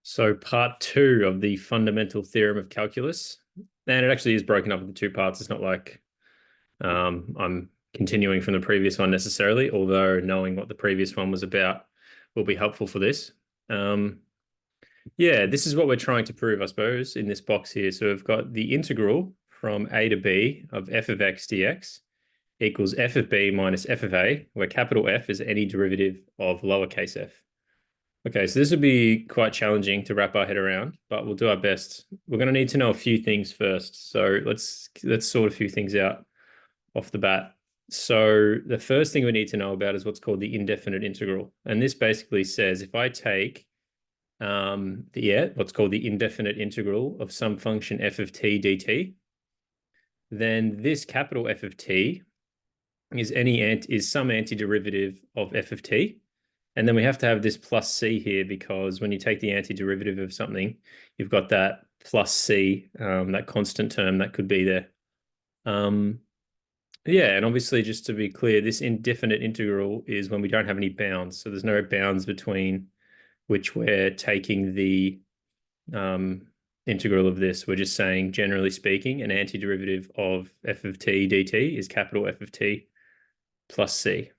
So part two of the fundamental theorem of calculus, and it actually is broken up into two parts. It's not like I'm continuing from the previous one necessarily, although knowing what the previous one was about will be helpful for this. Yeah, this is what we're trying to prove, I suppose, in this box here. So we've got the integral from a to b of f of x dx equals f of b minus f of a, where capital F is any derivative of lowercase f. Okay, so this would be quite challenging to wrap our head around, but we'll do our best. We're going to need to know a few things first. So let's sort a few things out off the bat. So the first thing we need to know about is what's called the indefinite integral. And this basically says if I take what's called the indefinite integral of some function f of t dt, then this capital F of t is some antiderivative of f of t. And then we have to have this plus c here because when you take the antiderivative of something, you've got that plus c, that constant term that could be there. Yeah, and obviously, just to be clear, this indefinite integral is when we don't have any bounds. So there's no bounds between which we're taking the integral of this. We're just saying, generally speaking, an antiderivative of f of t dt is capital F of t plus c.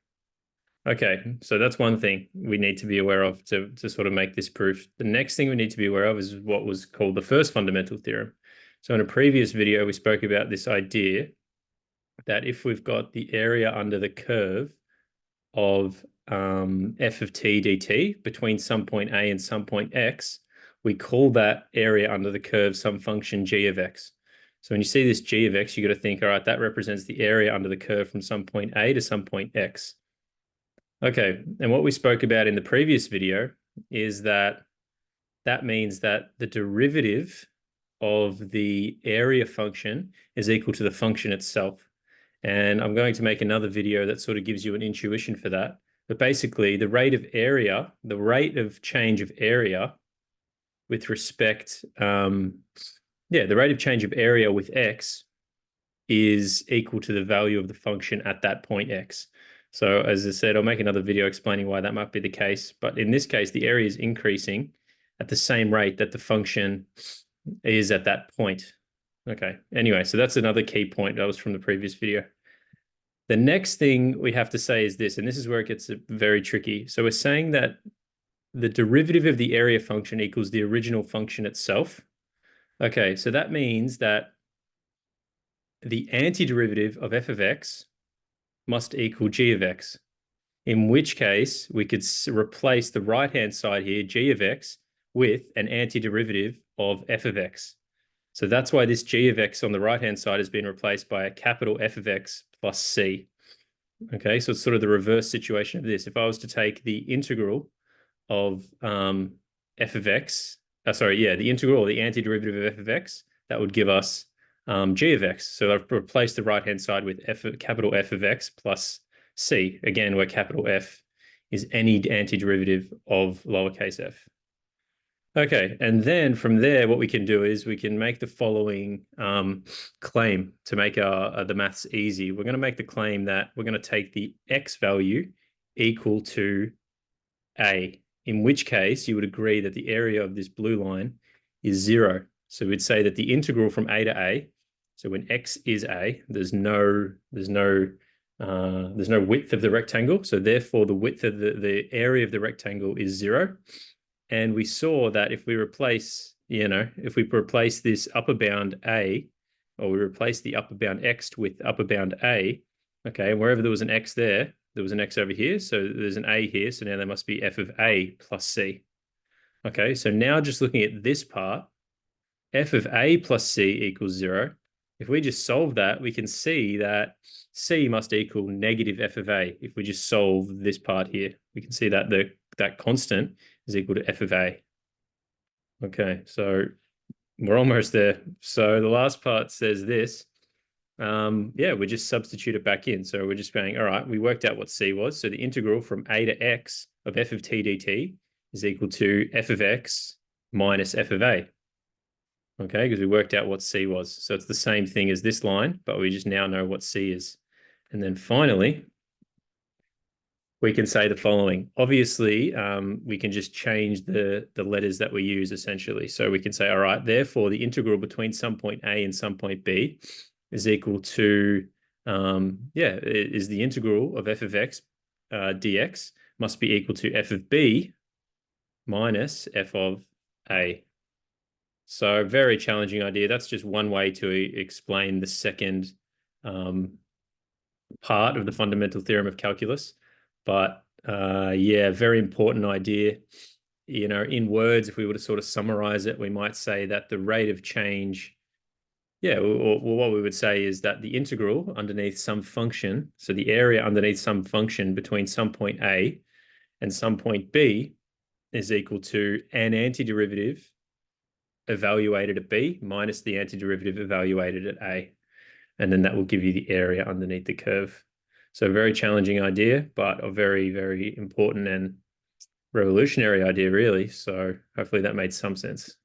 Okay, so that's one thing we need to be aware of to sort of make this proof. The next thing we need to be aware of is what was called the first fundamental theorem. So in a previous video, we spoke about this idea that if we've got the area under the curve of f of t dt between some point a and some point x, we call that area under the curve some function g of x. So when you see this g of x, you got to think, all right, that represents the area under the curve from some point a to some point x. Okay, and what we spoke about in the previous video is that means that the derivative of the area function is equal to the function itself. And I'm going to make another video that sort of gives you an intuition for that. But basically, the rate of change of area with respect, the rate of change of area with x is equal to the value of the function at that point x. So as I said, I'll make another video explaining why that might be the case. But in this case, the area is increasing at the same rate that the function is at that point. Okay, anyway, so that's another key point. That was from the previous video. The next thing we have to say is this, and this is where it gets very tricky. So we're saying that the derivative of the area function equals the original function itself. Okay, so that means that the antiderivative of f of x must equal g of x, in which case we could replace the right-hand side here, g of x, with an antiderivative of f of x. So that's why this g of x on the right-hand side has been replaced by a capital F of x plus c. Okay, so it's sort of the reverse situation of this. If I was to take the integral of f of x, the integral or the antiderivative of f of x, that would give us g of x. So I've replaced the right-hand side with capital F of x plus c, again, where capital F is any antiderivative of lowercase f. Okay, and then from there, what we can do is we can make the following claim to make the maths easy. We're going to make the claim that we're going to take the x value equal to a, in which case you would agree that the area of this blue line is 0. So we'd say that the integral from a to a, so when x is a, there's no width of the rectangle. So therefore, the width of the area of the rectangle is 0. And we saw that if we replace this upper bound a, or we replace the upper bound x with upper bound a, okay, and wherever there was an x there was an x over here. So there's an a here. So now there must be f of a plus c. Okay, so now just looking at this part, f of a plus c equals 0. If we just solve that, we can see that c must equal negative f of a. If we just solve this part here, we can see that that constant is equal to f of a. Okay, so we're almost there. So the last part says this. We just substitute it back in. So we're just saying, all right, we worked out what c was. So the integral from a to x of f of t dt is equal to f of x minus f of a. Okay, because we worked out what c was. So it's the same thing as this line, but we just now know what c is. And then finally, we can say the following. Obviously, we can just change the letters that we use essentially. So we can say, all right, therefore the integral between some point A and some point B is equal to, is the integral of f of x dx must be equal to f of b minus f of a. So very challenging idea. That's just one way to explain the second part of the fundamental theorem of calculus. But yeah, very important idea. You know, in words, if we were to sort of summarize it, we might say that the rate of change, or what we would say is that the integral underneath some function, so the area underneath some function between some point A and some point B is equal to an antiderivative evaluated at B minus the antiderivative evaluated at A. And then that will give you the area underneath the curve. So a very challenging idea, but a very, very important and revolutionary idea, really. So hopefully that made some sense.